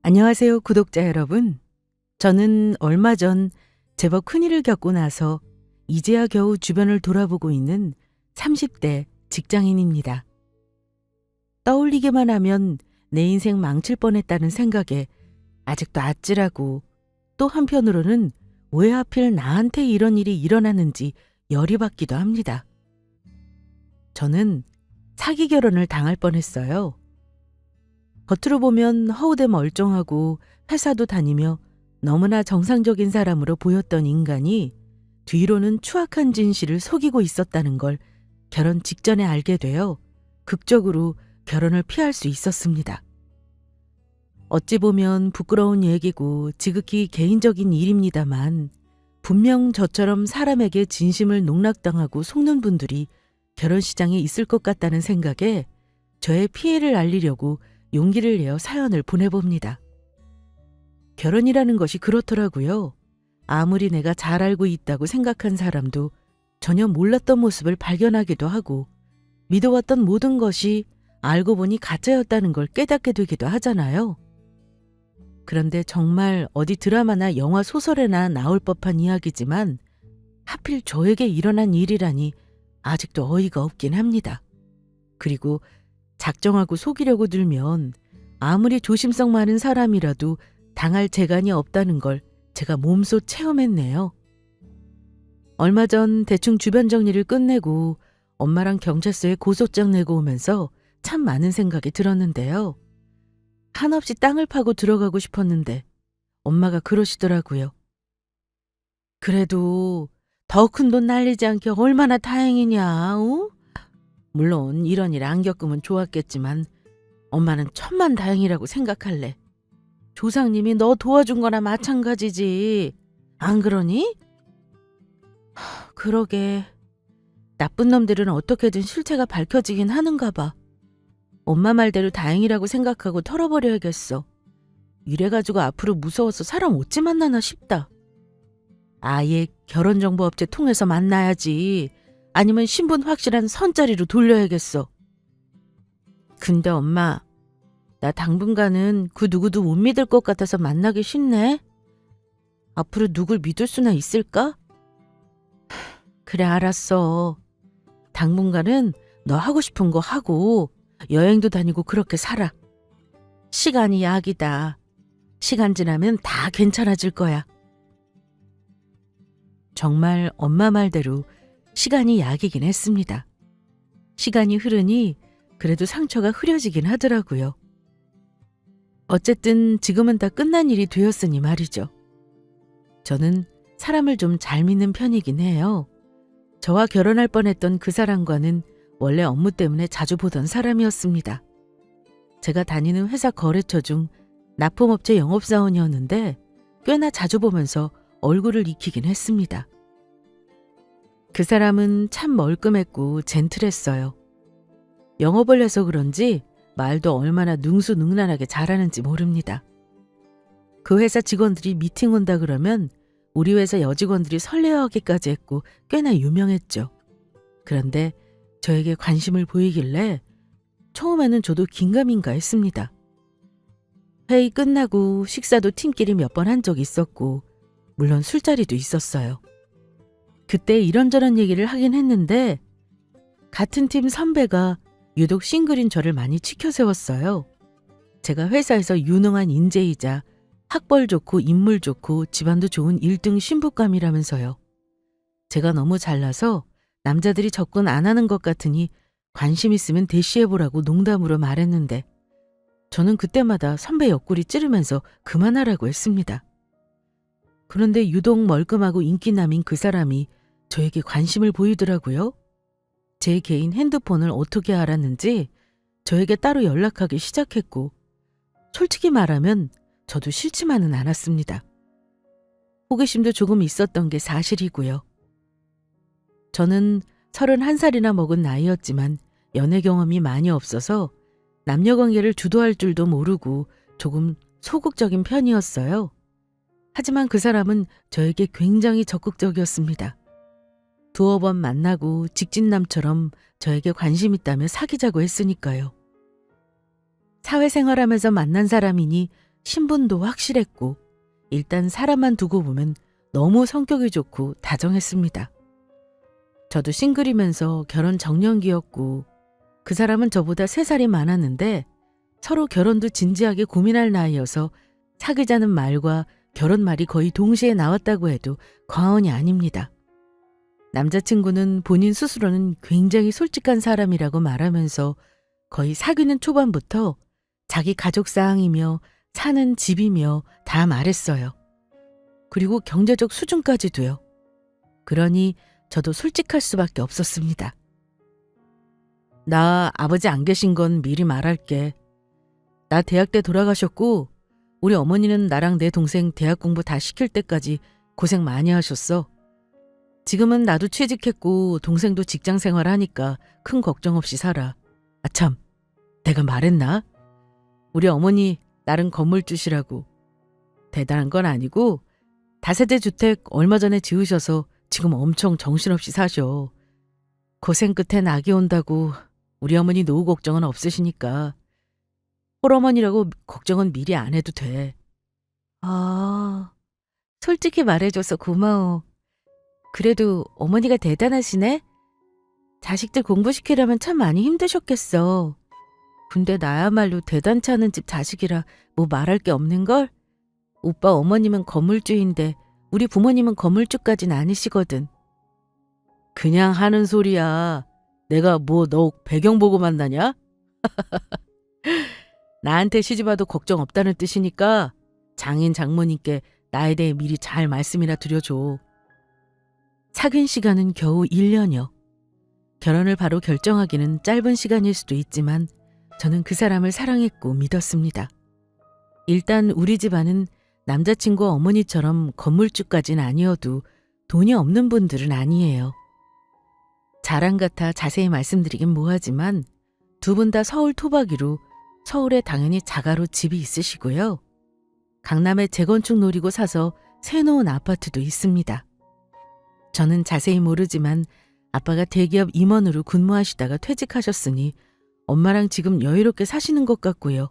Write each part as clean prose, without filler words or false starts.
안녕하세요, 구독자 여러분. 저는 얼마 전 제법 큰일을 겪고 나서 이제야 겨우 주변을 돌아보고 있는 30대 직장인입니다. 떠올리기만 하면 내 인생 망칠 뻔했다는 생각에 아직도 아찔하고, 또 한편으로는 왜 하필 나한테 이런 일이 일어나는지 열이 받기도 합니다. 저는 사기 결혼을 당할 뻔했어요. 겉으로 보면 허우대 멀쩡하고 회사도 다니며 너무나 정상적인 사람으로 보였던 인간이 뒤로는 추악한 진실을 속이고 있었다는 걸 결혼 직전에 알게 되어 극적으로 결혼을 피할 수 있었습니다. 어찌 보면 부끄러운 얘기고 지극히 개인적인 일입니다만, 분명 저처럼 사람에게 진심을 농락당하고 속는 분들이 결혼시장에 있을 것 같다는 생각에 저의 피해를 알리려고 용기를 내어 사연을 보내봅니다. 결혼이라는 것이 그렇더라고요. 아무리 내가 잘 알고 있다고 생각한 사람도 전혀 몰랐던 모습을 발견하기도 하고, 믿어왔던 모든 것이 알고 보니 가짜였다는 걸 깨닫게 되기도 하잖아요. 그런데 정말 어디 드라마나 영화 소설에나 나올 법한 이야기지만 하필 저에게 일어난 일이라니 아직도 어이가 없긴 합니다. 그리고 작정하고 속이려고 들면 아무리 조심성 많은 사람이라도 당할 재간이 없다는 걸 제가 몸소 체험했네요. 얼마 전 대충 주변 정리를 끝내고 엄마랑 경찰서에 고소장 내고 오면서 참 많은 생각이 들었는데요. 한없이 땅을 파고 들어가고 싶었는데 엄마가 그러시더라고요. 그래도 더 큰 돈 날리지 않게 얼마나 다행이냐, 어? 물론 이런 일 안 겪으면 좋았겠지만 엄마는 천만 다행이라고 생각할래. 조상님이 너 도와준 거나 마찬가지지. 안 그러니? 그러게. 나쁜 놈들은 어떻게든 실체가 밝혀지긴 하는가 봐. 엄마 말대로 다행이라고 생각하고 털어버려야겠어. 이래가지고 앞으로 무서워서 사람 어찌 만나나 싶다. 아예 결혼정보업체 통해서 만나야지. 아니면 신분 확실한 선자리로 돌려야겠어. 근데 엄마, 나 당분간은 그 누구도 못 믿을 것 같아서 만나기 싫네. 앞으로 누굴 믿을 수나 있을까? 그래, 알았어. 당분간은 너 하고 싶은 거 하고 여행도 다니고 그렇게 살아. 시간이 약이다. 시간 지나면 다 괜찮아질 거야. 정말 엄마 말대로 시간이 약이긴 했습니다. 시간이 흐르니 그래도 상처가 흐려지긴 하더라고요. 어쨌든 지금은 다 끝난 일이 되었으니 말이죠. 저는 사람을 좀 잘 믿는 편이긴 해요. 저와 결혼할 뻔했던 그 사람과는 원래 업무 때문에 자주 보던 사람이었습니다. 제가 다니는 회사 거래처 중 납품업체 영업사원이었는데 꽤나 자주 보면서 얼굴을 익히긴 했습니다. 그 사람은 참 멀끔했고 젠틀했어요. 영업을 해서 그런지 말도 얼마나 능수능란하게 잘하는지 모릅니다. 그 회사 직원들이 미팅 온다 그러면 우리 회사 여직원들이 설레어하기까지 했고 꽤나 유명했죠. 그런데 저에게 관심을 보이길래 처음에는 저도 긴가민가 했습니다. 회의 끝나고 식사도 팀끼리 몇 번 한 적이 있었고, 물론 술자리도 있었어요. 그때 이런저런 얘기를 하긴 했는데 같은 팀 선배가 유독 싱글인 저를 많이 치켜세웠어요. 제가 회사에서 유능한 인재이자 학벌 좋고 인물 좋고 집안도 좋은 1등 신부감이라면서요. 제가 너무 잘나서 남자들이 접근 안 하는 것 같으니 관심 있으면 대시해보라고 농담으로 말했는데 저는 그때마다 선배 옆구리 찌르면서 그만하라고 했습니다. 그런데 유독 멀끔하고 인기남인 그 사람이 저에게 관심을 보이더라고요. 제 개인 핸드폰을 어떻게 알았는지 저에게 따로 연락하기 시작했고, 솔직히 말하면 저도 싫지만은 않았습니다. 호기심도 조금 있었던 게 사실이고요. 저는 31살이나 먹은 나이였지만 연애 경험이 많이 없어서 남녀관계를 주도할 줄도 모르고 조금 소극적인 편이었어요. 하지만 그 사람은 저에게 굉장히 적극적이었습니다. 두어 번 만나고 직진남처럼 저에게 관심 있다며 사귀자고 했으니까요. 사회생활하면서 만난 사람이니 신분도 확실했고 일단 사람만 두고 보면 너무 성격이 좋고 다정했습니다. 저도 싱글이면서 결혼 정년기였고 그 사람은 저보다 3살이 많았는데 서로 결혼도 진지하게 고민할 나이여서 사귀자는 말과 결혼 말이 거의 동시에 나왔다고 해도 과언이 아닙니다. 남자친구는 본인 스스로는 굉장히 솔직한 사람이라고 말하면서 거의 사귀는 초반부터 자기 가족 사항이며 사는 집이며 다 말했어요. 그리고 경제적 수준까지도요. 그러니 저도 솔직할 수밖에 없었습니다. 나 아버지 안 계신 건 미리 말할게. 나 대학 때 돌아가셨고 우리 어머니는 나랑 내 동생 대학 공부 다 시킬 때까지 고생 많이 하셨어. 지금은 나도 취직했고 동생도 직장 생활하니까 큰 걱정 없이 살아. 아참, 내가 말했나? 우리 어머니 나름 건물주시라고. 대단한 건 아니고 다세대 주택 얼마 전에 지으셔서 지금 엄청 정신없이 사셔. 고생 끝에 낙이 온다고 우리 어머니 노후 걱정은 없으시니까 홀어머니라고 걱정은 미리 안 해도 돼. 아, 솔직히 말해줘서 고마워. 그래도 어머니가 대단하시네? 자식들 공부시키려면 참 많이 힘드셨겠어. 근데 나야말로 대단치 않은 집 자식이라 뭐 말할 게 없는걸? 오빠 어머님은 건물주인데 우리 부모님은 건물주까진 아니시거든. 그냥 하는 소리야. 내가 뭐 너 배경 보고 만나냐? 나한테 시집와도 걱정 없다는 뜻이니까 장인 장모님께 나에 대해 미리 잘 말씀이나 드려줘. 사귄 시간은 겨우 1년여. 결혼을 바로 결정하기는 짧은 시간일 수도 있지만 저는 그 사람을 사랑했고 믿었습니다. 일단 우리 집안은 남자친구 어머니처럼 건물주까진 아니어도 돈이 없는 분들은 아니에요. 자랑 같아 자세히 말씀드리긴 뭐하지만 두 분 다 서울 토박이로 서울에 당연히 자가로 집이 있으시고요. 강남에 재건축 노리고 사서 새놓은 아파트도 있습니다. 저는 자세히 모르지만 아빠가 대기업 임원으로 근무하시다가 퇴직하셨으니 엄마랑 지금 여유롭게 사시는 것 같고요.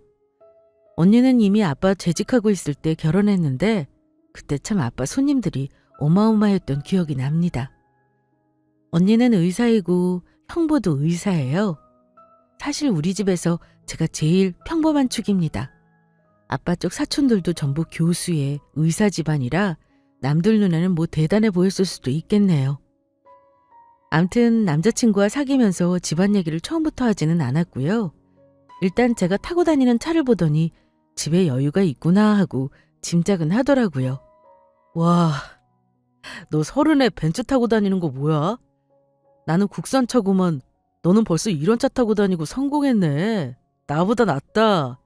언니는 이미 아빠 재직하고 있을 때 결혼했는데 그때 참 아빠 손님들이 어마어마했던 기억이 납니다. 언니는 의사이고 형부도 의사예요. 사실 우리 집에서 제가 제일 평범한 축입니다. 아빠 쪽 사촌들도 전부 교수의 의사 집안이라 남들 눈에는 뭐 대단해 보였을 수도 있겠네요. 암튼 남자친구와 사귀면서 집안 얘기를 처음부터 하지는 않았고요. 일단 제가 타고 다니는 차를 보더니 집에 여유가 있구나 하고 짐작은 하더라고요. 와, 너 30에 벤츠 타고 다니는 거 뭐야? 나는 국산차구먼. 너는 벌써 이런 차 타고 다니고 성공했네. 나보다 낫다.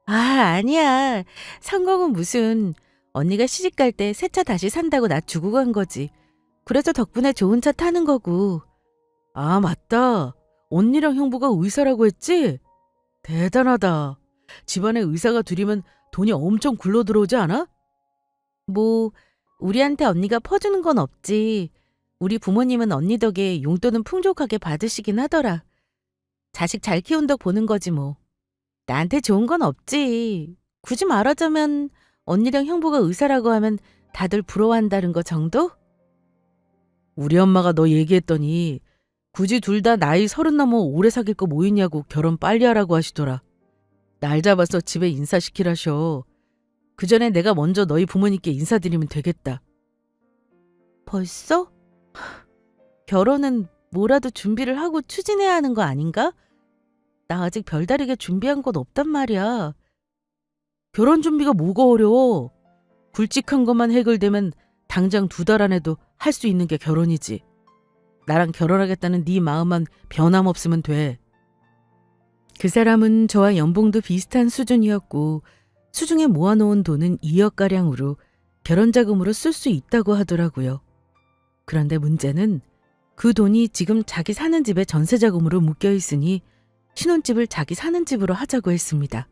아, 아니야. 성공은 무슨. 언니가 시집갈 때 새 차 다시 산다고 나 주고 간 거지. 그래서 덕분에 좋은 차 타는 거고. 아, 맞다. 언니랑 형부가 의사라고 했지? 대단하다. 집안에 의사가 둘이면 돈이 엄청 굴러 들어오지 않아? 뭐 우리한테 언니가 퍼주는 건 없지. 우리 부모님은 언니 덕에 용돈은 풍족하게 받으시긴 하더라. 자식 잘 키운 덕 보는 거지 뭐. 나한테 좋은 건 없지. 굳이 말하자면 언니랑 형부가 의사라고 하면 다들 부러워한다는 거 정도? 우리 엄마가 너 얘기했더니 굳이 둘 다 나이 30 넘어 오래 사귈 거 뭐 있냐고 결혼 빨리 하라고 하시더라. 날 잡아서 집에 인사시키라셔. 그 전에 내가 먼저 너희 부모님께 인사드리면 되겠다. 벌써? 결혼은 뭐라도 준비를 하고 추진해야 하는 거 아닌가? 나 아직 별다르게 준비한 건 없단 말이야. 결혼 준비가 뭐가 어려워. 굵직한 것만 해결되면 당장 2달 안에도 할 수 있는 게 결혼이지. 나랑 결혼하겠다는 네 마음만 변함없으면 돼. 그 사람은 저와 연봉도 비슷한 수준이었고 수중에 모아놓은 돈은 2억가량으로 결혼자금으로 쓸 수 있다고 하더라고요. 그런데 문제는 그 돈이 지금 자기 사는 집에 전세자금으로 묶여 있으니 신혼집을 자기 사는 집으로 하자고 했습니다.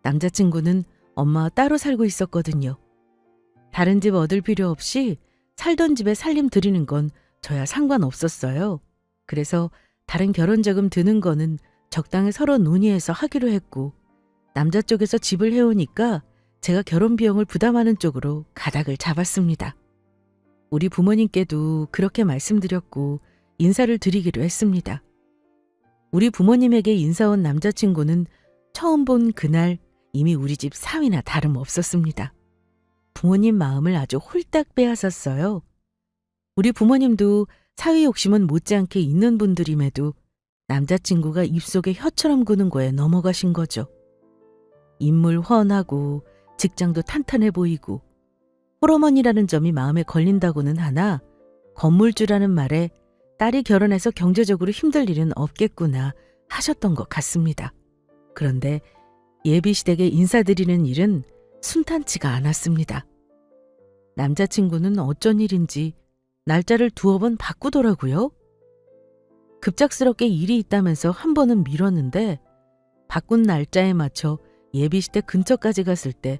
남자친구는 엄마와 따로 살고 있었거든요. 다른 집 얻을 필요 없이 살던 집에 살림 드리는 건 저야 상관없었어요. 그래서 다른 결혼자금 드는 거는 적당히 서로 논의해서 하기로 했고 남자 쪽에서 집을 해오니까 제가 결혼 비용을 부담하는 쪽으로 가닥을 잡았습니다. 우리 부모님께도 그렇게 말씀드렸고 인사를 드리기로 했습니다. 우리 부모님에게 인사 온 남자친구는 처음 본 그날 이미 우리 집 사위나 다름없었습니다. 부모님 마음을 아주 홀딱 빼앗았어요. 우리 부모님도 사위 욕심은 못지않게 있는 분들임에도 남자친구가 입속에 혀처럼 구는 거에 넘어가신 거죠. 인물 훤하고 직장도 탄탄해 보이고 홀어머니라는 점이 마음에 걸린다고는 하나 건물주라는 말에 딸이 결혼해서 경제적으로 힘들 일은 없겠구나 하셨던 것 같습니다. 그런데 예비시댁에 인사드리는 일은 순탄치가 않았습니다. 남자친구는 어쩐 일인지 날짜를 두어 번 바꾸더라고요. 급작스럽게 일이 있다면서 한 번은 미뤘는데 바꾼 날짜에 맞춰 예비시댁 근처까지 갔을 때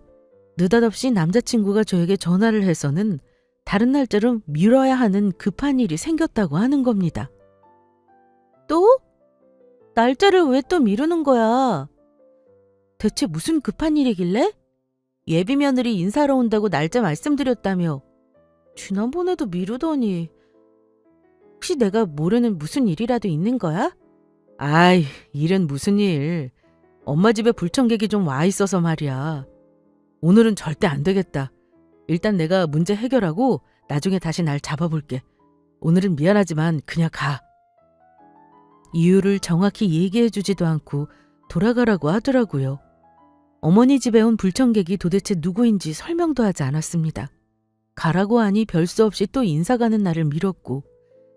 느닷없이 남자친구가 저에게 전화를 해서는 다른 날짜로 미뤄야 하는 급한 일이 생겼다고 하는 겁니다. 또? 날짜를 왜 또 미루는 거야? 대체 무슨 급한 일이길래? 예비 며느리 인사하러 온다고 날짜 말씀드렸다며. 지난번에도 미루더니. 혹시 내가 모르는 무슨 일이라도 있는 거야? 아이, 일은 무슨 일. 엄마 집에 불청객이 좀 와 있어서 말이야. 오늘은 절대 안 되겠다. 일단 내가 문제 해결하고 나중에 다시 날 잡아볼게. 오늘은 미안하지만 그냥 가. 이유를 정확히 얘기해주지도 않고 돌아가라고 하더라고요. 어머니 집에 온 불청객이 도대체 누구인지 설명도 하지 않았습니다. 가라고 하니 별 수 없이 또 인사 가는 날을 미뤘고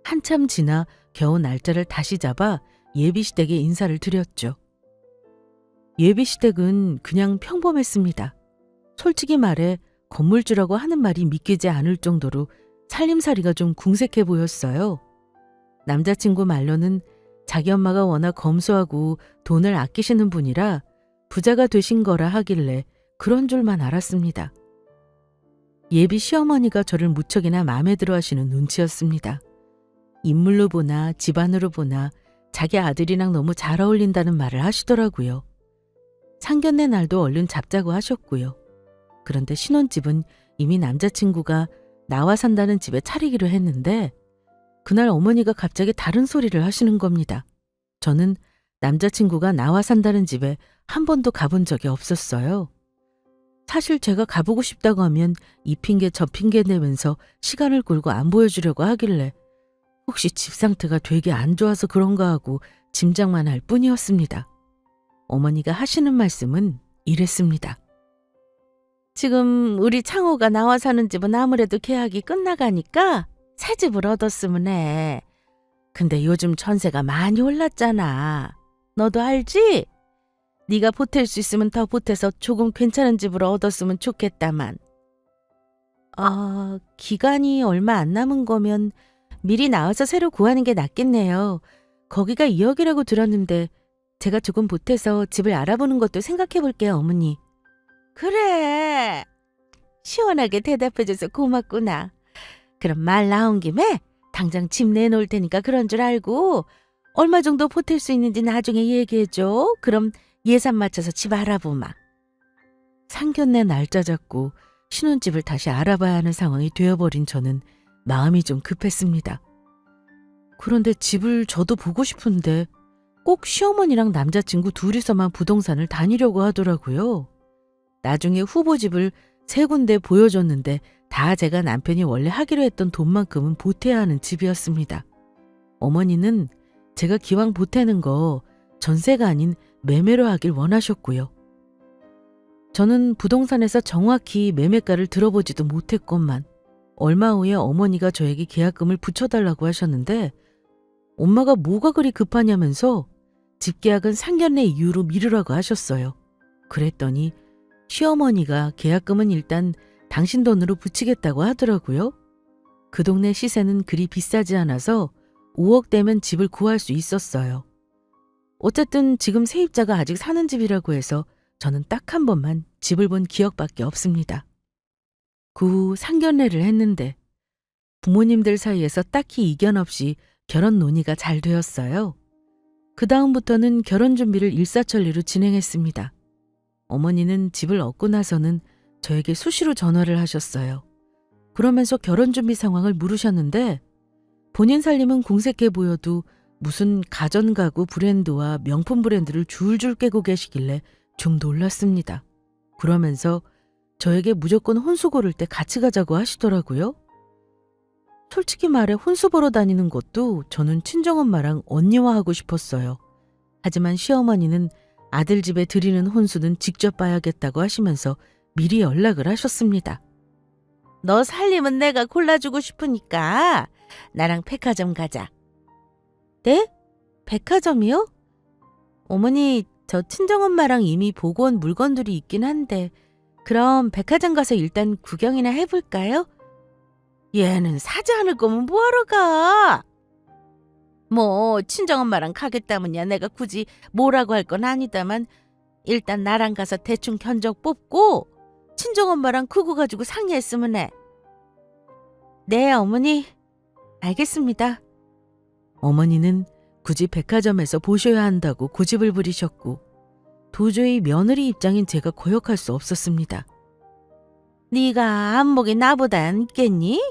한참 지나 겨우 날짜를 다시 잡아 예비시댁에 인사를 드렸죠. 예비시댁은 그냥 평범했습니다. 솔직히 말해 건물주라고 하는 말이 믿기지 않을 정도로 살림살이가 좀 궁색해 보였어요. 남자친구 말로는 자기 엄마가 워낙 검소하고 돈을 아끼시는 분이라 부자가 되신 거라 하길래 그런 줄만 알았습니다. 예비 시어머니가 저를 무척이나 마음에 들어 하시는 눈치였습니다. 인물로 보나 집안으로 보나 자기 아들이랑 너무 잘 어울린다는 말을 하시더라고요. 상견례 날도 얼른 잡자고 하셨고요. 그런데 신혼집은 이미 남자친구가 나와 산다는 집에 차리기로 했는데 그날 어머니가 갑자기 다른 소리를 하시는 겁니다. 저는 남자친구가 나와 산다는 집에 한 번도 가본 적이 없었어요. 사실 제가 가보고 싶다고 하면 이 핑계 저 핑계 내면서 시간을 끌고 안 보여주려고 하길래 혹시 집 상태가 되게 안 좋아서 그런가 하고 짐작만 할 뿐이었습니다. 어머니가 하시는 말씀은 이랬습니다. 지금 우리 창호가 나와 사는 집은 아무래도 계약이 끝나가니까 새 집을 얻었으면 해. 근데 요즘 전세가 많이 올랐잖아. 너도 알지? 네가 보탤 수 있으면 더 보태서 조금 괜찮은 집을 얻었으면 좋겠다만. 기간이 얼마 안 남은 거면 미리 나와서 새로 구하는 게 낫겠네요. 거기가 2억이라고 들었는데 제가 조금 보태서 집을 알아보는 것도 생각해 볼게요, 어머니. 그래. 시원하게 대답해줘서 고맙구나. 그럼 말 나온 김에 당장 집 내놓을 테니까 그런 줄 알고 얼마 정도 보탤 수 있는지 나중에 얘기해줘. 그럼 예산 맞춰서 집 알아보마. 상견례 날짜 잡고 신혼집을 다시 알아봐야 하는 상황이 되어버린 저는 마음이 좀 급했습니다. 그런데 집을 저도 보고 싶은데 꼭 시어머니랑 남자친구 둘이서만 부동산을 다니려고 하더라고요. 나중에 후보집을 3군데 보여줬는데 다 제가 남편이 원래 하기로 했던 돈만큼은 보태야 하는 집이었습니다. 어머니는 제가 기왕 보태는 거 전세가 아닌 매매로 하길 원하셨고요. 저는 부동산에서 정확히 매매가를 들어보지도 못했건만 얼마 후에 어머니가 저에게 계약금을 붙여달라고 하셨는데 엄마가 뭐가 그리 급하냐면서 집계약은 상견례 이유로 미루라고 하셨어요. 그랬더니 시어머니가 계약금은 일단 당신 돈으로 붙이겠다고 하더라고요. 그 동네 시세는 그리 비싸지 않아서 5억 되면 집을 구할 수 있었어요. 어쨌든 지금 세입자가 아직 사는 집이라고 해서 저는 딱 한 번만 집을 본 기억밖에 없습니다. 그 후 상견례를 했는데 부모님들 사이에서 딱히 이견 없이 결혼 논의가 잘 되었어요. 그 다음부터는 결혼 준비를 일사천리로 진행했습니다. 어머니는 집을 얻고 나서는 저에게 수시로 전화를 하셨어요. 그러면서 결혼 준비 상황을 물으셨는데 본인 살림은 궁색해 보여도 무슨 가전가구 브랜드와 명품 브랜드를 줄줄 깨고 계시길래 좀 놀랐습니다. 그러면서 저에게 무조건 혼수 고를 때 같이 가자고 하시더라고요. 솔직히 말해 혼수 보러 다니는 것도 저는 친정엄마랑 언니와 하고 싶었어요. 하지만 시어머니는 아들 집에 드리는 혼수는 직접 봐야겠다고 하시면서 미리 연락을 하셨습니다. 너 살림은 내가 골라주고 싶으니까 나랑 백화점 가자. 네? 백화점이요? 어머니, 저 친정엄마랑 이미 보고 온 물건들이 있긴 한데 그럼 백화점 가서 일단 구경이나 해볼까요? 얘는 사지 않을 거면 뭐하러 가? 뭐 친정엄마랑 가겠다면야 내가 굳이 뭐라고 할 건 아니다만 일단 나랑 가서 대충 견적 뽑고 친정엄마랑 그거 가지고 상의했으면 해. 네, 어머니. 알겠습니다. 어머니는 굳이 백화점에서 보셔야 한다고 고집을 부리셨고 도저히 며느리 입장인 제가 거역할 수 없었습니다. 네가 안목이 나보단 있겠니?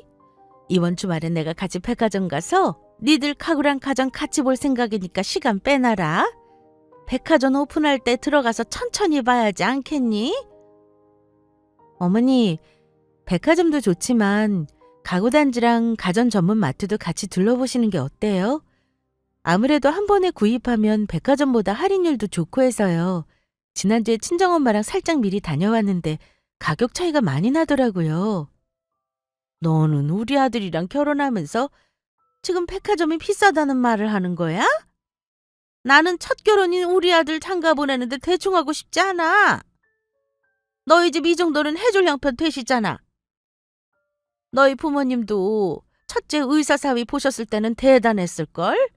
이번 주말에 내가 같이 백화점 가서 니들 가구랑 가전 같이 볼 생각이니까 시간 빼놔라. 백화점 오픈할 때 들어가서 천천히 봐야지 않겠니? 어머니, 백화점도 좋지만 가구단지랑 가전 전문 마트도 같이 둘러보시는 게 어때요? 아무래도 한 번에 구입하면 백화점보다 할인율도 좋고 해서요. 지난주에 친정엄마랑 살짝 미리 다녀왔는데 가격 차이가 많이 나더라고요. 너는 우리 아들이랑 결혼하면서 지금 백화점이 비싸다는 말을 하는 거야? 나는 첫 결혼인 우리 아들 장가 보내는데 대충 하고 싶지 않아. 너희 집 이 정도는 해줄 형편 되시잖아. 너희 부모님도 첫째 의사 사위 보셨을 때는 대단했을걸?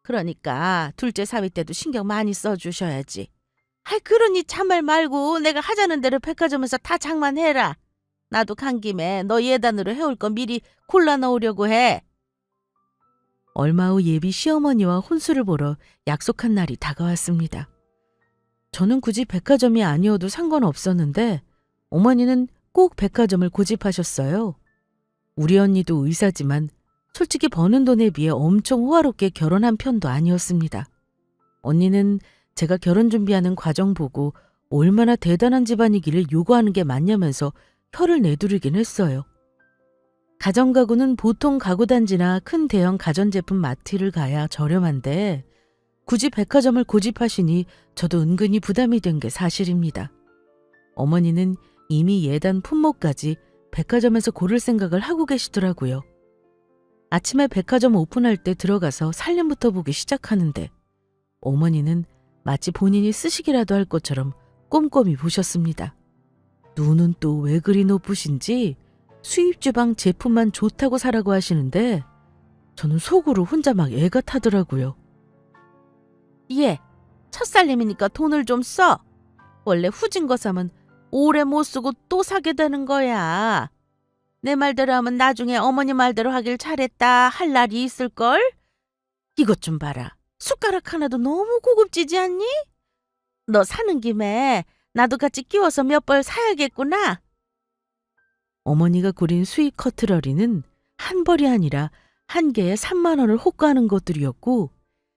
그러니까 둘째 사위 때도 신경 많이 써주셔야지. 아이 그러니 참말 말고 내가 하자는 대로 백화점에서 다 장만해라. 나도 간 김에 너 예단으로 해올 거 미리 골라 넣으려고 해. 얼마 후 예비 시어머니와 혼수를 보러 약속한 날이 다가왔습니다. 저는 굳이 백화점이 아니어도 상관없었는데 어머니는 꼭 백화점을 고집하셨어요. 우리 언니도 의사지만 솔직히 버는 돈에 비해 엄청 호화롭게 결혼한 편도 아니었습니다. 언니는 제가 결혼 준비하는 과정 보고 얼마나 대단한 집안이기를 요구하는 게 맞냐면서 혀를 내두르긴 했어요. 가전가구는 보통 가구단지나 큰 대형 가전제품 마트를 가야 저렴한데 굳이 백화점을 고집하시니 저도 은근히 부담이 된 게 사실입니다. 어머니는 이미 예단 품목까지 백화점에서 고를 생각을 하고 계시더라고요. 아침에 백화점 오픈할 때 들어가서 살림부터 보기 시작하는데 어머니는 마치 본인이 쓰시기라도 할 것처럼 꼼꼼히 보셨습니다. 눈은 또 왜 그리 높으신지 수입주방 제품만 좋다고 사라고 하시는데 저는 속으로 혼자 막 애가 타더라고요. 예, 첫살림이니까 돈을 좀 써. 원래 후진 거 사면 오래 못 쓰고 또 사게 되는 거야. 내 말대로 하면 나중에 어머니 말대로 하길 잘했다 할 날이 있을걸? 이것 좀 봐라. 숟가락 하나도 너무 고급지지 않니? 너 사는 김에 나도 같이 끼워서 몇 벌 사야겠구나. 어머니가 고린 수입 커트러리는 한 벌이 아니라 한 개에 3만 원을 호가하는 것들이었고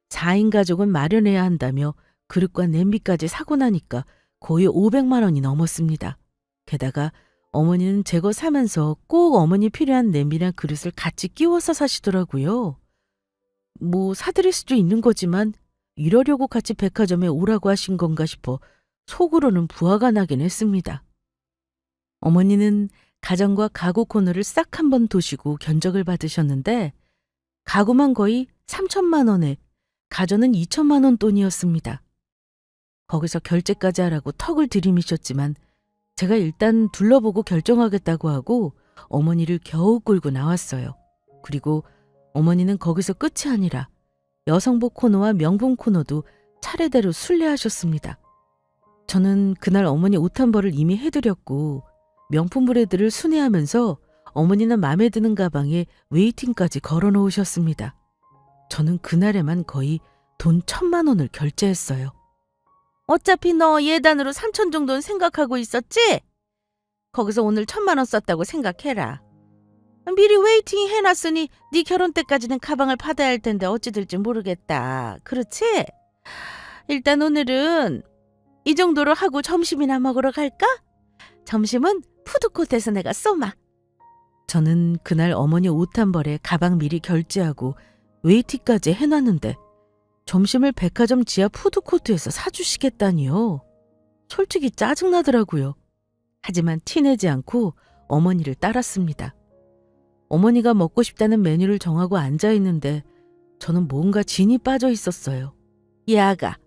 4인 가족은 마련해야 한다며 그릇과 냄비까지 사고 나니까 거의 500만 원이 넘었습니다. 게다가 어머니는 제 거 사면서 꼭 어머니 필요한 냄비나 그릇을 같이 끼워서 사시더라고요. 뭐 사드릴 수도 있는 거지만 이러려고 같이 백화점에 오라고 하신 건가 싶어 속으로는 부화가 나긴 했습니다. 어머니는 가전과 가구 코너를 싹 한번 도시고 견적을 받으셨는데 가구만 거의 3천만 원에 가전은 2천만 원 돈이었습니다. 거기서 결제까지 하라고 턱을 들이미셨지만 제가 일단 둘러보고 결정하겠다고 하고 어머니를 겨우 끌고 나왔어요. 그리고 어머니는 거기서 끝이 아니라 여성복 코너와 명품 코너도 차례대로 순례하셨습니다. 저는 그날 어머니 옷 한 벌을 이미 해드렸고 명품 브랜드를 순회하면서 어머니는 마음에 드는 가방에 웨이팅까지 걸어놓으셨습니다. 저는 그날에만 거의 돈 1,000만 원을 결제했어요. 어차피 너 예단으로 3천 정도는 생각하고 있었지? 거기서 오늘 1,000만 원 썼다고 생각해라. 미리 웨이팅 해놨으니 네 결혼 때까지는 가방을 받아야 할 텐데 어찌 될지 모르겠다. 그렇지? 일단 오늘은 이 정도로 하고 점심이나 먹으러 갈까? 점심은 푸드코트에서 내가 쏘마. 저는 그날 어머니 옷 한 벌에 가방 미리 결제하고 웨이팅까지 해놨는데 점심을 백화점 지하 푸드코트에서 사주시겠다니요. 솔직히 짜증나더라고요. 하지만 티내지 않고 어머니를 따랐습니다. 어머니가 먹고 싶다는 메뉴를 정하고 앉아있는데 저는 뭔가 진이 빠져 있었어요. 이 아가,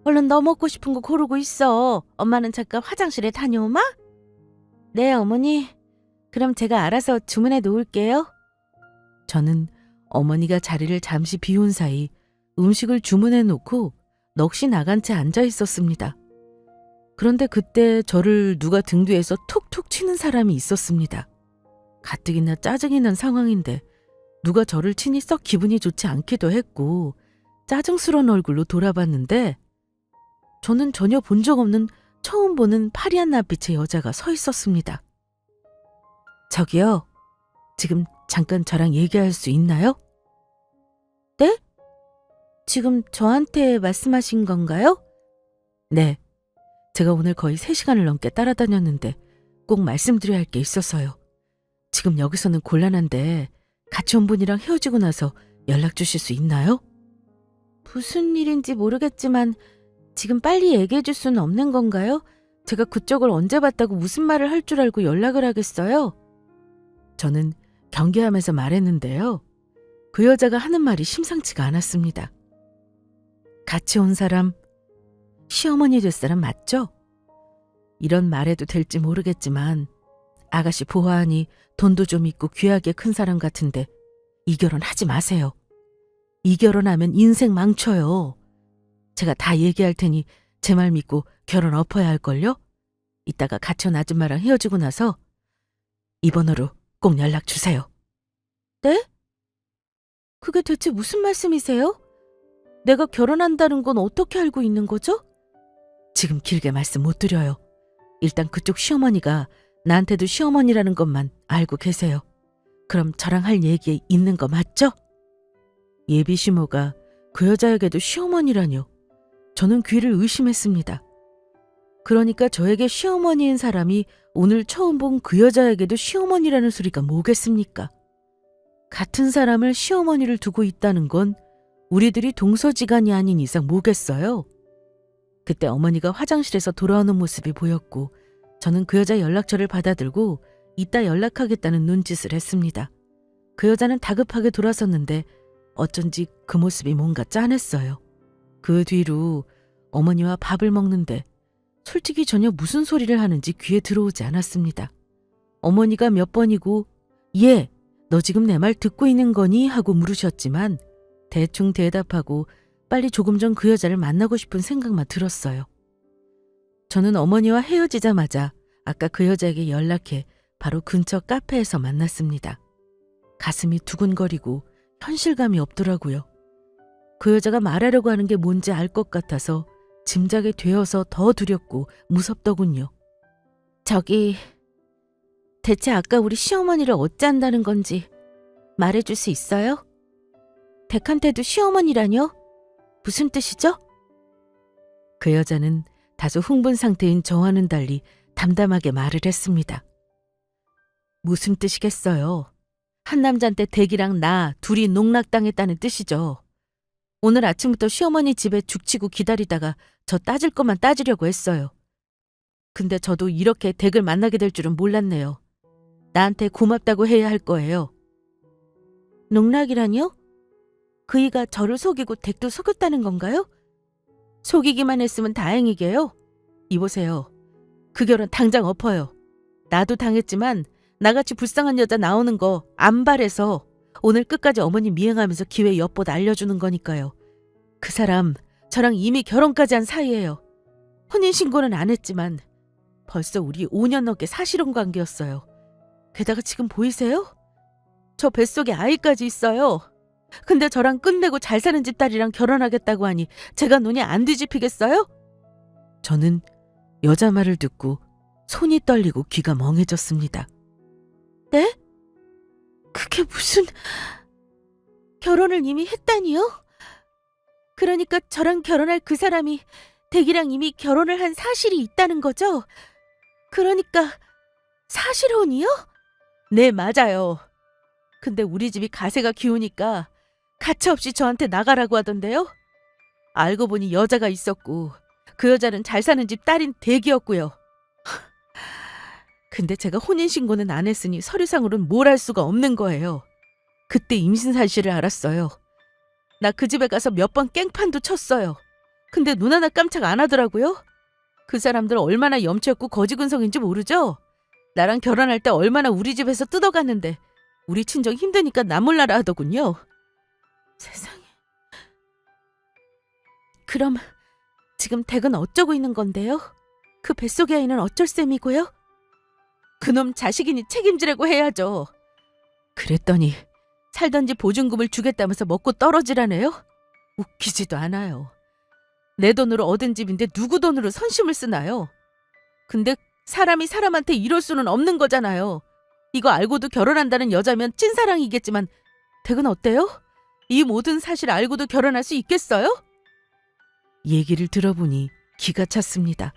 얼른 너 먹고 싶은 거 고르고 있어. 엄마는 잠깐 화장실에 다녀오마? 네, 어머니. 그럼 제가 알아서 주문해 놓을게요. 저는 어머니가 자리를 잠시 비운 사이 음식을 주문해 놓고 넋이 나간 채 앉아 있었습니다. 그런데 그때 저를 누가 등 뒤에서 툭툭 치는 사람이 있었습니다. 가뜩이나 짜증이 난 상황인데 누가 저를 치니 썩 기분이 좋지 않기도 했고 짜증스러운 얼굴로 돌아봤는데 저는 전혀 본 적 없는 처음 보는 파리한 낯빛의 여자가 서 있었습니다. 저기요, 지금 잠깐 저랑 얘기할 수 있나요? 네? 지금 저한테 말씀하신 건가요? 네, 제가 오늘 거의 3시간을 넘게 따라다녔는데 꼭 말씀드려야 할 게 있어서요. 지금 여기서는 곤란한데 같이 온 분이랑 헤어지고 나서 연락 주실 수 있나요? 무슨 일인지 모르겠지만 지금 빨리 얘기해 줄 수는 없는 건가요? 제가 그쪽을 언제 봤다고 무슨 말을 할 줄 알고 연락을 하겠어요? 저는 경계하면서 말했는데요. 그 여자가 하는 말이 심상치가 않았습니다. 같이 온 사람, 시어머니 될 사람 맞죠? 이런 말해도 될지 모르겠지만 아가씨 보아하니 돈도 좀 있고 귀하게 큰 사람 같은데 이 결혼 하지 마세요. 이 결혼하면 인생 망쳐요. 제가 다 얘기할 테니 제 말 믿고 결혼 엎어야 할걸요? 이따가 같이 온 아줌마랑 헤어지고 나서 이 번호로 꼭 연락 주세요. 네? 그게 대체 무슨 말씀이세요? 내가 결혼한다는 건 어떻게 알고 있는 거죠? 지금 길게 말씀 못 드려요. 일단 그쪽 시어머니가 나한테도 시어머니라는 것만 알고 계세요. 그럼 저랑 할 얘기 있는 거 맞죠? 예비 시모가 그 여자에게도 시어머니라뇨. 저는 귀를 의심했습니다. 그러니까 저에게 시어머니인 사람이 오늘 처음 본 그 여자에게도 시어머니라는 소리가 뭐겠습니까? 같은 사람을 시어머니를 두고 있다는 건 우리들이 동서지간이 아닌 이상 뭐겠어요? 그때 어머니가 화장실에서 돌아오는 모습이 보였고 저는 그 여자 연락처를 받아들고 이따 연락하겠다는 눈짓을 했습니다. 그 여자는 다급하게 돌아섰는데 어쩐지 그 모습이 뭔가 짠했어요. 그 뒤로 어머니와 밥을 먹는데 솔직히 전혀 무슨 소리를 하는지 귀에 들어오지 않았습니다. 어머니가 몇 번이고 예, 너 지금 내 말 듣고 있는 거니? 하고 물으셨지만 대충 대답하고 빨리 조금 전 그 여자를 만나고 싶은 생각만 들었어요. 저는 어머니와 헤어지자마자 아까 그 여자에게 연락해 바로 근처 카페에서 만났습니다. 가슴이 두근거리고 현실감이 없더라고요. 그 여자가 말하려고 하는 게 뭔지 알 것 같아서 짐작이 되어서 더 두렵고 무섭더군요. 저기, 대체 아까 우리 시어머니를 어찌한다는 건지 말해줄 수 있어요? 댁한테도 시어머니라뇨? 무슨 뜻이죠? 그 여자는 다소 흥분 상태인 저와는 달리 담담하게 말을 했습니다. 무슨 뜻이겠어요? 한 남자한테 댁이랑 나 둘이 농락당했다는 뜻이죠. 오늘 아침부터 시어머니 집에 죽치고 기다리다가 저 따질 것만 따지려고 했어요. 근데 저도 이렇게 댁을 만나게 될 줄은 몰랐네요. 나한테 고맙다고 해야 할 거예요. 농락이라뇨? 그이가 저를 속이고 댁도 속였다는 건가요? 속이기만 했으면 다행이게요. 이보세요. 그 결혼 당장 엎어요. 나도 당했지만 나같이 불쌍한 여자 나오는 거 안 바래서 오늘 끝까지 어머니 미행하면서 기회 엿보다 알려주는 거니까요. 그 사람 저랑 이미 결혼까지 한 사이예요. 혼인신고는 안 했지만 벌써 우리 5년 넘게 사실혼 관계였어요. 게다가 지금 보이세요? 저 뱃속에 아이까지 있어요. 근데 저랑 끝내고 잘 사는 집딸이랑 결혼하겠다고 하니 제가 눈이 안 뒤집히겠어요? 저는 여자 말을 듣고 손이 떨리고 귀가 멍해졌습니다. 네? 그게 무슨... 결혼을 이미 했다니요? 그러니까 저랑 결혼할 그 사람이 댁이랑 이미 결혼을 한 사실이 있다는 거죠? 그러니까 사실혼이요? 네, 맞아요. 근데 우리 집이 가세가 기우니까 가차없이 저한테 나가라고 하던데요? 알고 보니 여자가 있었고 그 여자는 잘 사는 집 딸인 댁이었고요. 근데 제가 혼인신고는 안 했으니 서류상으로는 뭘 할 수가 없는 거예요. 그때 임신 사실을 알았어요. 나 그 집에 가서 몇 번 깽판도 쳤어요. 근데 눈 하나 깜짝 안 하더라고요. 그 사람들 얼마나 염치없고 거지근성인지 모르죠? 나랑 결혼할 때 얼마나 우리 집에서 뜯어갔는데 우리 친정 힘드니까 나 몰라라 하더군요. 세상에. 그럼 지금 댁은 어쩌고 있는 건데요? 그 뱃속의 아이는 어쩔 셈이고요? 그놈 자식이니 책임지라고 해야죠. 그랬더니 살던 집 보증금을 주겠다면서 먹고 떨어지라네요? 웃기지도 않아요. 내 돈으로 얻은 집인데 누구 돈으로 선심을 쓰나요? 근데 사람이 사람한테 이럴 수는 없는 거잖아요. 이거 알고도 결혼한다는 여자면 찐사랑이겠지만 댁은 어때요? 이 모든 사실 알고도 결혼할 수 있겠어요? 얘기를 들어보니 기가 찼습니다.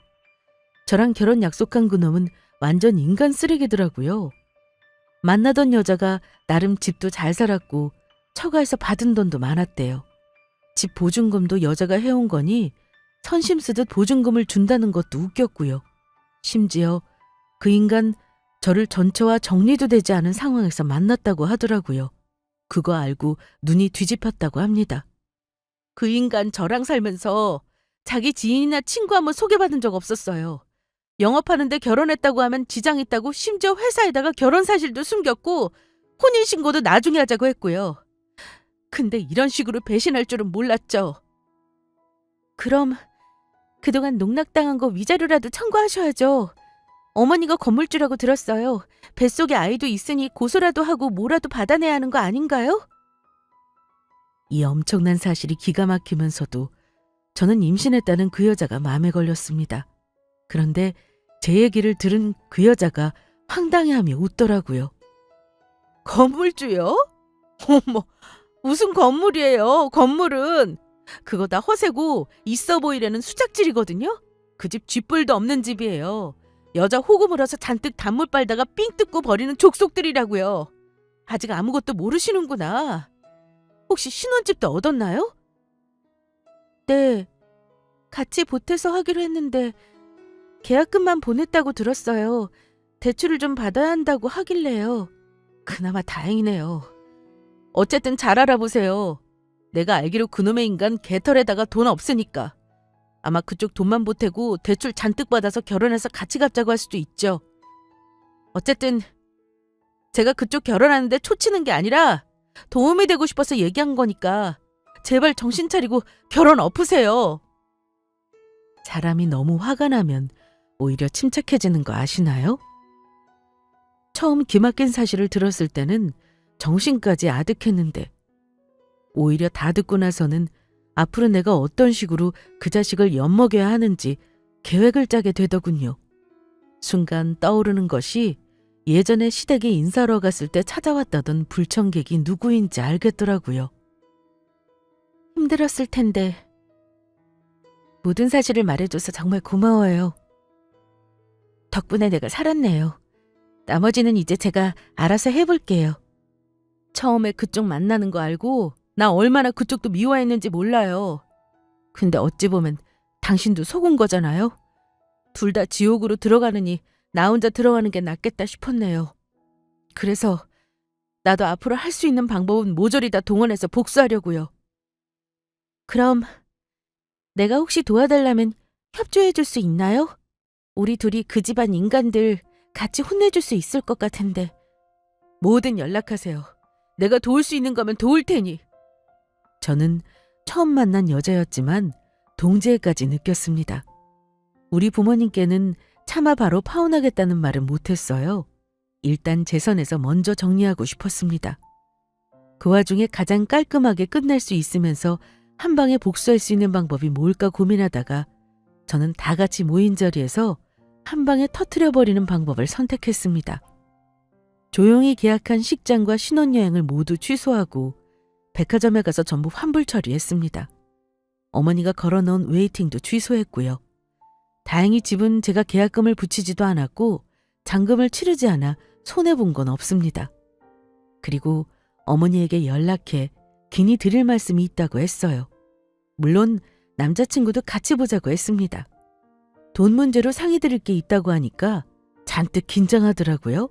저랑 결혼 약속한 그놈은 완전 인간 쓰레기더라고요. 만나던 여자가 나름 집도 잘 살았고 처가에서 받은 돈도 많았대요. 집 보증금도 여자가 해온 거니 선심 쓰듯 보증금을 준다는 것도 웃겼고요. 심지어 그 인간 저를 전처와 정리도 되지 않은 상황에서 만났다고 하더라고요. 그거 알고 눈이 뒤집혔다고 합니다. 그 인간 저랑 살면서 자기 지인이나 친구 한번 소개받은 적 없었어요. 영업하는데 결혼했다고 하면 지장 있다고 심지어 회사에다가 결혼 사실도 숨겼고 혼인신고도 나중에 하자고 했고요. 근데 이런 식으로 배신할 줄은 몰랐죠. 그럼 그동안 농락당한 거 위자료라도 청구하셔야죠. 어머니가 건물주라고 들었어요. 뱃속에 아이도 있으니 고소라도 하고 뭐라도 받아내야 하는 거 아닌가요? 이 엄청난 사실이 기가 막히면서도 저는 임신했다는 그 여자가 마음에 걸렸습니다. 그런데 제 얘기를 들은 그 여자가 황당해하며 웃더라고요. 건물주요? 어머, 무슨 건물이에요? 건물은 그거 다 허세고 있어 보이려는 수작질이거든요. 그 집 쥐뿔도 없는 집이에요. 여자 호구 물어서 잔뜩 단물 빨다가 삥 뜯고 버리는 족속들이라고요. 아직 아무것도 모르시는구나. 혹시 신혼집도 얻었나요? 네, 같이 보태서 하기로 했는데 계약금만 보냈다고 들었어요. 대출을 좀 받아야 한다고 하길래요. 그나마 다행이네요. 어쨌든 잘 알아보세요. 내가 알기로 그놈의 인간 개털에다가 돈 없으니까. 아마 그쪽 돈만 보태고 대출 잔뜩 받아서 결혼해서 같이 갚자고 할 수도 있죠. 어쨌든 제가 그쪽 결혼하는데 초치는 게 아니라 도움이 되고 싶어서 얘기한 거니까 제발 정신 차리고 결혼 엎으세요. 사람이 너무 화가 나면 오히려 침착해지는 거 아시나요? 처음 기막힌 사실을 들었을 때는 정신까지 아득했는데 오히려 다 듣고 나서는 앞으로 내가 어떤 식으로 그 자식을 엿먹여야 하는지 계획을 짜게 되더군요. 순간 떠오르는 것이 예전에 시댁에 인사하러 갔을 때 찾아왔다던 불청객이 누구인지 알겠더라고요. 힘들었을 텐데 모든 사실을 말해줘서 정말 고마워요. 덕분에 내가 살았네요. 나머지는 이제 제가 알아서 해볼게요. 처음에 그쪽 만나는 거 알고 나 얼마나 그쪽도 미워했는지 몰라요. 근데 어찌 보면 당신도 속은 거잖아요. 둘 다 지옥으로 들어가느니 나 혼자 들어가는 게 낫겠다 싶었네요. 그래서 나도 앞으로 할 수 있는 방법은 모조리 다 동원해서 복수하려고요. 그럼 내가 혹시 도와달라면 협조해 줄 수 있나요? 우리 둘이 그 집안 인간들 같이 혼내줄 수 있을 것 같은데. 뭐든 연락하세요. 내가 도울 수 있는 거면 도울 테니. 저는 처음 만난 여자였지만 동지애까지 느꼈습니다. 우리 부모님께는 차마 바로 파혼하겠다는 말은 못했어요. 일단 제 선에서 먼저 정리하고 싶었습니다. 그 와중에 가장 깔끔하게 끝낼 수 있으면서 한 방에 복수할 수 있는 방법이 뭘까 고민하다가 저는 다 같이 모인 자리에서 한 방에 터트려버리는 방법을 선택했습니다. 조용히 계약한 식장과 신혼여행을 모두 취소하고 백화점에 가서 전부 환불 처리했습니다. 어머니가 걸어놓은 웨이팅도 취소했고요. 다행히 집은 제가 계약금을 붙이지도 않았고 잔금을 치르지 않아 손해본 건 없습니다. 그리고 어머니에게 연락해 긴히 드릴 말씀이 있다고 했어요. 물론 남자친구도 같이 보자고 했습니다. 돈 문제로 상의 드릴 게 있다고 하니까 잔뜩 긴장하더라고요.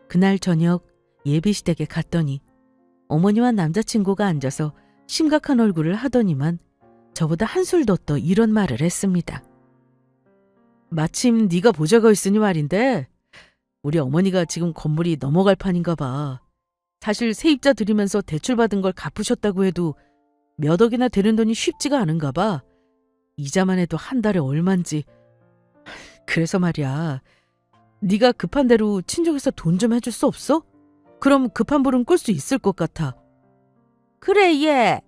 그날 저녁 예비시댁에 갔더니 어머니와 남자친구가 앉아서 심각한 얼굴을 하더니만 저보다 한술 더 떠 이런 말을 했습니다. 마침 네가 보자고 했으니 말인데 우리 어머니가 지금 건물이 넘어갈 판인가 봐. 사실 세입자 들이면서 대출받은 걸 갚으셨다고 해도 몇 억이나 되는 돈이 쉽지가 않은가 봐. 이자만 해도 한 달에 얼만지. 그래서 말이야. 네가 급한 대로 친정에서 돈 좀 해줄 수 없어? 그럼 급한 불은 끌 수 있을 것 같아. 그래 얘.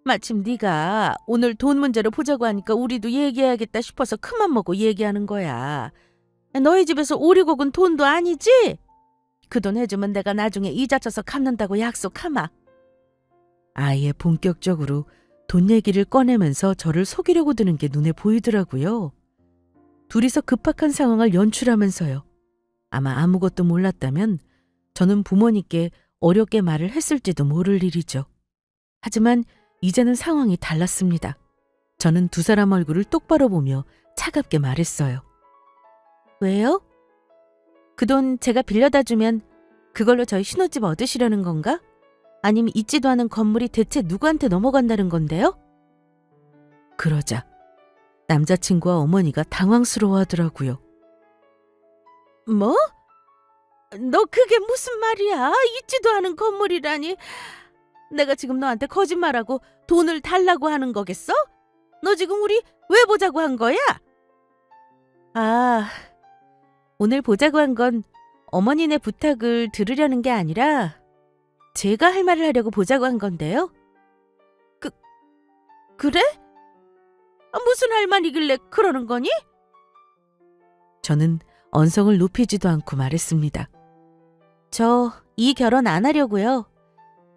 마침 네가 오늘 돈 문제로 보자고 하니까 우리도 얘기해야겠다 싶어서 큰맘 먹고 얘기하는 거야. 너희 집에서 5, 6억은 돈도 아니지? 그 돈 해주면 내가 나중에 이자 쳐서 갚는다고 약속하마. 아예 본격적으로 돈 얘기를 꺼내면서 저를 속이려고 드는 게 눈에 보이더라고요. 둘이서 급박한 상황을 연출하면서요. 아마 아무것도 몰랐다면 저는 부모님께 어렵게 말을 했을지도 모를 일이죠. 하지만 이제는 상황이 달랐습니다. 저는 두 사람 얼굴을 똑바로 보며 차갑게 말했어요. 왜요? 그 돈 제가 빌려다 주면 그걸로 저희 신혼집 얻으시려는 건가? 아니면 있지도 않은 건물이 대체 누구한테 넘어간다는 건데요? 그러자 남자친구와 어머니가 당황스러워하더라고요. 뭐? 너 그게 무슨 말이야? 있지도 않은 건물이라니. 내가 지금 너한테 거짓말하고 돈을 달라고 하는 거겠어? 너 지금 우리 왜 보자고 한 거야? 아, 오늘 보자고 한 건 어머니네 부탁을 들으려는 게 아니라 제가 할 말을 하려고 보자고 한 건데요. 그래? 무슨 할 말이길래 그러는 거니? 저는 언성을 높이지도 않고 말했습니다. 저 이 결혼 안 하려고요.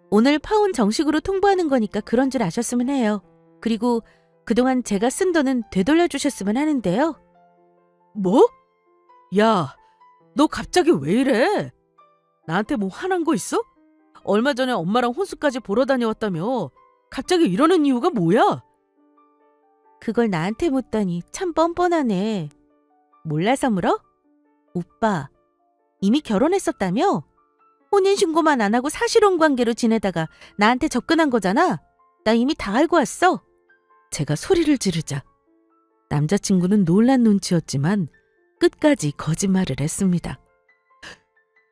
오늘 파혼 정식으로 통보하는 거니까 그런 줄 아셨으면 해요. 그리고 그동안 제가 쓴 돈은 되돌려 주셨으면 하는데요. 뭐? 야, 너 갑자기 왜 이래? 나한테 뭐 화난 거 있어? 얼마 전에 엄마랑 혼수까지 보러 다녀왔다며. 갑자기 이러는 이유가 뭐야? 그걸 나한테 묻다니 참 뻔뻔하네. 몰라서 물어? 오빠, 이미 결혼했었다며? 혼인신고만 안 하고 사실혼 관계로 지내다가 나한테 접근한 거잖아. 나 이미 다 알고 왔어. 제가 소리를 지르자 남자친구는 놀란 눈치였지만 끝까지 거짓말을 했습니다.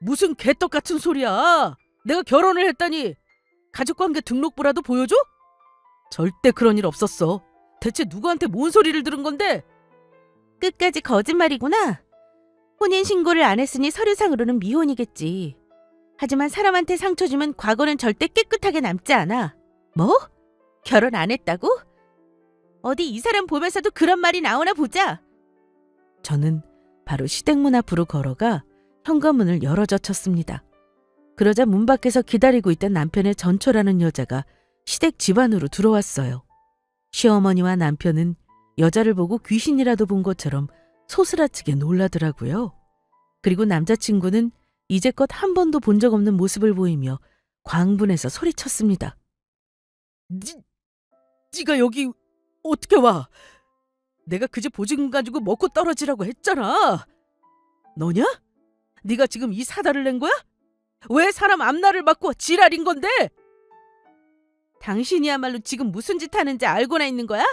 무슨 개떡 같은 소리야. 내가 결혼을 했다니. 가족관계 등록부라도 보여줘? 절대 그런 일 없었어. 대체 누구한테 뭔 소리를 들은 건데? 끝까지 거짓말이구나. 혼인신고를 안 했으니 서류상으로는 미혼이겠지. 하지만 사람한테 상처 주면 과거는 절대 깨끗하게 남지 않아. 뭐? 결혼 안 했다고? 어디 이 사람 보면서도 그런 말이 나오나 보자. 저는 바로 시댁문 앞으로 걸어가 현관문을 열어젖혔습니다. 그러자 문 밖에서 기다리고 있던 남편의 전초라는 여자가 시댁 집 안으로 들어왔어요. 시어머니와 남편은 여자를 보고 귀신이라도 본 것처럼 소스라치게 놀라더라고요. 그리고 남자친구는 이제껏 한 번도 본 적 없는 모습을 보이며 광분해서 소리쳤습니다. 네가 여기 어떻게 와? 내가 그 집 보증금 가지고 먹고 떨어지라고 했잖아. 너냐? 네가 지금 이 사달을 낸 거야? 왜 사람 앞날을 막고 지랄인 건데? 당신이야말로 지금 무슨 짓 하는지 알고나 있는 거야?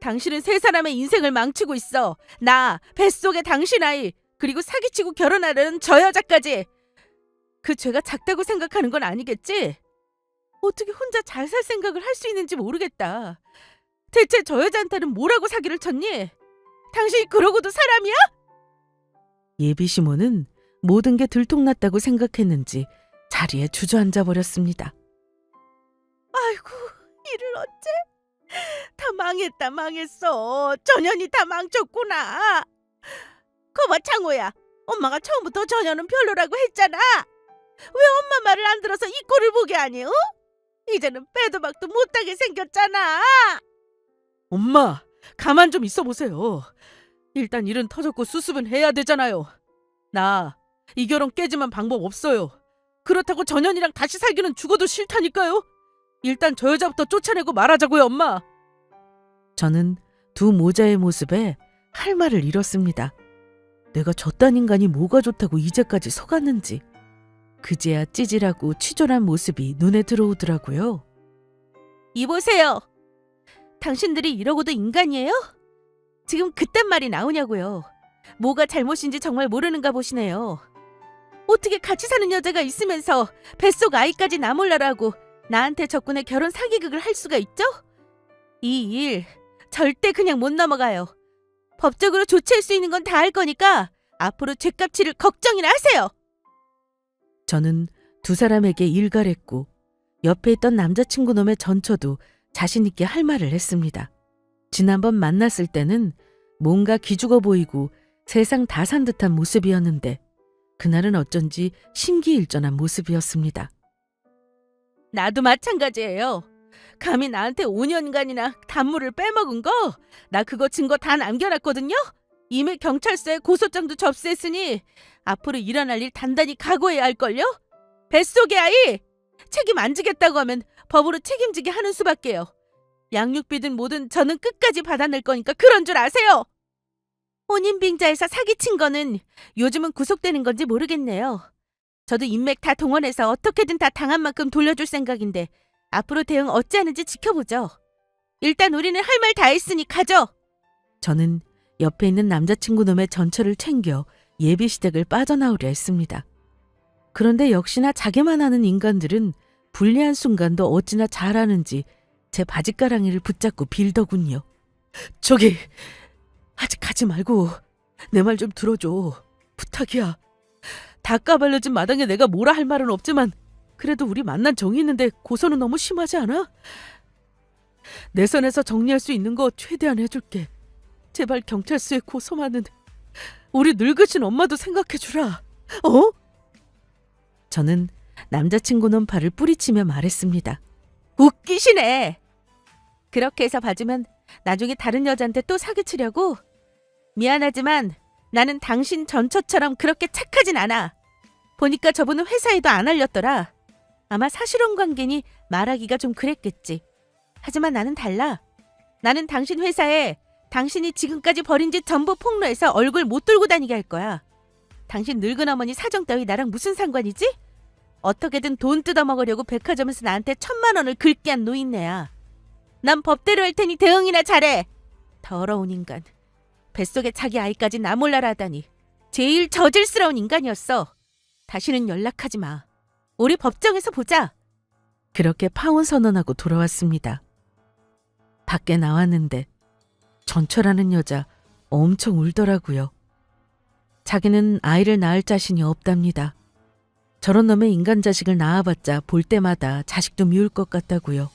당신은 세 사람의 인생을 망치고 있어. 나, 뱃속의 당신 아이, 그리고 사기치고 결혼하려는 저 여자까지. 그 죄가 작다고 생각하는 건 아니겠지? 어떻게 혼자 잘 살 생각을 할 수 있는지 모르겠다. 대체 저 여자한테는 뭐라고 사기를 쳤니? 당신이 그러고도 사람이야? 예비 시모는 모든 게 들통났다고 생각했는지 자리에 주저앉아 버렸습니다. 아이고, 이를 어째? 다 망했다 망했어. 전현이 다 망쳤구나. 거봐 창호야. 엄마가 처음부터 전현은 별로라고 했잖아. 왜 엄마 말을 안 들어서 이 꼴을 보게 하니? 어? 이제는 빼도 박도 못하게 생겼잖아. 엄마, 가만 좀 있어 보세요. 일단 일은 터졌고 수습은 해야 되잖아요. 나 이 결혼 깨지만 방법 없어요. 그렇다고 전현이랑 다시 살기는 죽어도 싫다니까요. 일단 저 여자부터 쫓아내고 말하자고요, 엄마. 저는 두 모자의 모습에 할 말을 잃었습니다. 내가 저딴 인간이 뭐가 좋다고 이제까지 속았는지. 그제야 찌질하고 치졸한 모습이 눈에 들어오더라고요. 이보세요. 당신들이 이러고도 인간이에요? 지금 그딴 말이 나오냐고요. 뭐가 잘못인지 정말 모르는가 보시네요. 어떻게 같이 사는 여자가 있으면서 뱃속 아이까지 나 몰라라고 나한테 적군의 결혼 사기극을 할 수가 있죠? 이 일 절대 그냥 못 넘어가요. 법적으로 조치할 수 있는 건 다 할 거니까 앞으로 죗값 치를 걱정이나 하세요. 저는 두 사람에게 일갈했고 옆에 있던 남자친구 놈의 전처도 자신 있게 할 말을 했습니다. 지난번 만났을 때는 뭔가 기죽어 보이고 세상 다 산 듯한 모습이었는데 그날은 어쩐지 심기일전한 모습이었습니다. 나도 마찬가지예요. 감히 나한테 5년간이나 단물을 빼먹은 거? 나 그거 증거 다 남겨놨거든요? 이미 경찰서에 고소장도 접수했으니 앞으로 일어날 일 단단히 각오해야 할걸요? 뱃속의 아이! 책임 안 지겠다고 하면 법으로 책임지게 하는 수밖에요. 양육비든 뭐든 저는 끝까지 받아낼 거니까 그런 줄 아세요. 혼인빙자에서 사기친 거는 요즘은 구속되는 건지 모르겠네요. 저도 인맥 다 동원해서 어떻게든 다 당한 만큼 돌려줄 생각인데 앞으로 대응 어찌하는지 지켜보죠. 일단 우리는 할 말 다 했으니 가죠. 저는 옆에 있는 남자친구 놈의 전처를 챙겨 예비시댁을 빠져나오려 했습니다. 그런데 역시나 자기만 아는 인간들은 불리한 순간도 어찌나 잘하는지 제 바짓가랑이를 붙잡고 빌더군요. 저기, 아직 가지 말고 내 말 좀 들어줘. 부탁이야. 다 까발려진 마당에 내가 뭐라 할 말은 없지만 그래도 우리 만난 정이 있는데 고소는 너무 심하지 않아? 내 선에서 정리할 수 있는 거 최대한 해줄게. 제발 경찰서에 고소만은 우리 늙으신 엄마도 생각해주라. 어? 저는 남자친구 놈 발을 뿌리치며 말했습니다. 웃기시네. 그렇게 해서 봐주면 나중에 다른 여자한테 또 사기치려고? 미안하지만 나는 당신 전처처럼 그렇게 착하진 않아. 보니까 저분은 회사에도 안 알렸더라. 아마 사실혼 관계니 말하기가 좀 그랬겠지. 하지만 나는 달라. 나는 당신 회사에 당신이 지금까지 벌인 짓 전부 폭로해서 얼굴 못 들고 다니게 할 거야. 당신 늙은 어머니 사정 따위 나랑 무슨 상관이지? 어떻게든 돈 뜯어먹으려고 백화점에서 나한테 1,000만 원을 긁게 한 노인네야. 난 법대로 할 테니 대응이나 잘해. 더러운 인간. 뱃속에 자기 아이까지 나 몰라라 하다니. 제일 저질스러운 인간이었어. 다시는 연락하지 마. 우리 법정에서 보자. 그렇게 파혼 선언하고 돌아왔습니다. 밖에 나왔는데 전처라는 여자 엄청 울더라고요. 자기는 아이를 낳을 자신이 없답니다. 저런 놈의 인간 자식을 낳아봤자 볼 때마다 자식도 미울 것 같다고요.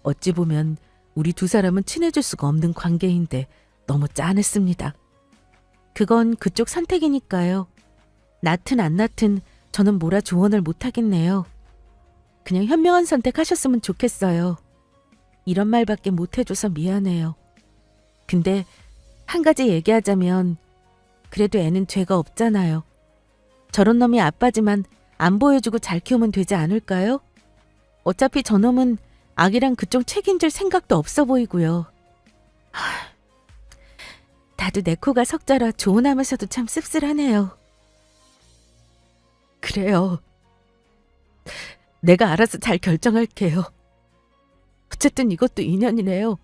어찌 보면 우리 두 사람은 친해질 수가 없는 관계인데 너무 짠했습니다. 그건 그쪽 선택이니까요. 낳든 안 낳든 저는 뭐라 조언을 못하겠네요. 그냥 현명한 선택하셨으면 좋겠어요. 이런 말밖에 못해줘서 미안해요. 근데 한 가지 얘기하자면 그래도 애는 죄가 없잖아요. 저런 놈이 아빠지만 안 보여주고 잘 키우면 되지 않을까요? 어차피 저놈은 아기랑 그쪽 책임질 생각도 없어 보이고요. 나도 내 코가 석자라 조언하면서도 참 씁쓸하네요. 그래요. 내가 알아서 잘 결정할게요. 어쨌든 이것도 인연이네요.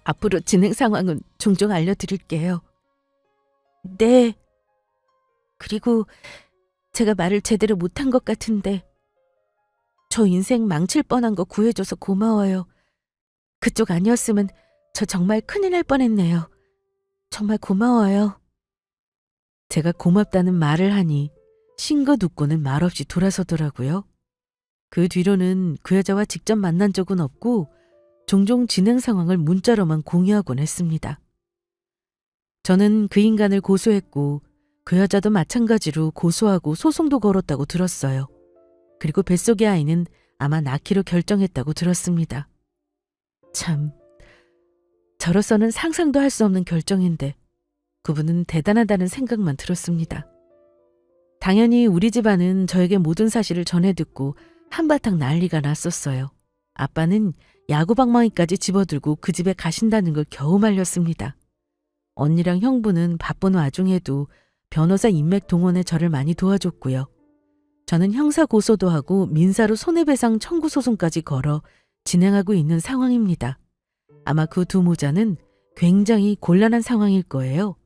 앞으로 진행 상황은 종종 알려드릴게요. 네. 그리고 제가 말을 제대로 못한 것 같은데 저 인생 망칠 뻔한 거 구해줘서 고마워요. 그쪽 아니었으면 저 정말 큰일 날 뻔했네요. 정말 고마워요. 제가 고맙다는 말을 하니 싱긋 웃고는 말없이 돌아서더라고요. 그 뒤로는 그 여자와 직접 만난 적은 없고 종종 진행 상황을 문자로만 공유하곤 했습니다. 저는 그 인간을 고소했고 그 여자도 마찬가지로 고소하고 소송도 걸었다고 들었어요. 그리고 뱃속의 아이는 아마 낳기로 결정했다고 들었습니다. 참, 저로서는 상상도 할 수 없는 결정인데 그분은 대단하다는 생각만 들었습니다. 당연히 우리 집안은 저에게 모든 사실을 전해 듣고 한바탕 난리가 났었어요. 아빠는 야구방망이까지 집어들고 그 집에 가신다는 걸 겨우 말렸습니다. 언니랑 형부는 바쁜 와중에도 변호사 인맥 동원에 저를 많이 도와줬고요. 저는 형사 고소도 하고 민사로 손해배상 청구 소송까지 걸어 진행하고 있는 상황입니다. 아마 그 두 모자는 굉장히 곤란한 상황일 거예요.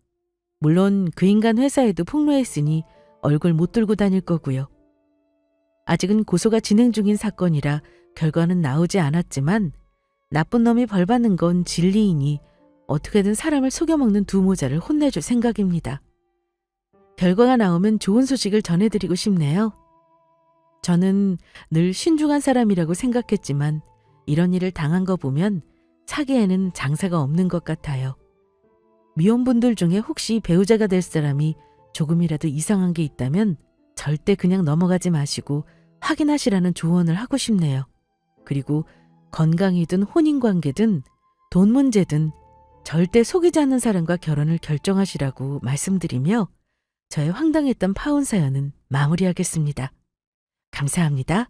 물론 그 인간 회사에도 폭로했으니 얼굴 못 들고 다닐 거고요. 아직은 고소가 진행 중인 사건이라 결과는 나오지 않았지만 나쁜 놈이 벌 받는 건 진리이니 어떻게든 사람을 속여먹는 두 모자를 혼내줄 생각입니다. 결과가 나오면 좋은 소식을 전해드리고 싶네요. 저는 늘 신중한 사람이라고 생각했지만 이런 일을 당한 거 보면 사기에는 장사가 없는 것 같아요. 미혼분들 중에 혹시 배우자가 될 사람이 조금이라도 이상한 게 있다면 절대 그냥 넘어가지 마시고 확인하시라는 조언을 하고 싶네요. 그리고 건강이든 혼인관계든 돈 문제든 절대 속이지 않는 사람과 결혼을 결정하시라고 말씀드리며 저의 황당했던 파혼 사연은 마무리하겠습니다. 감사합니다.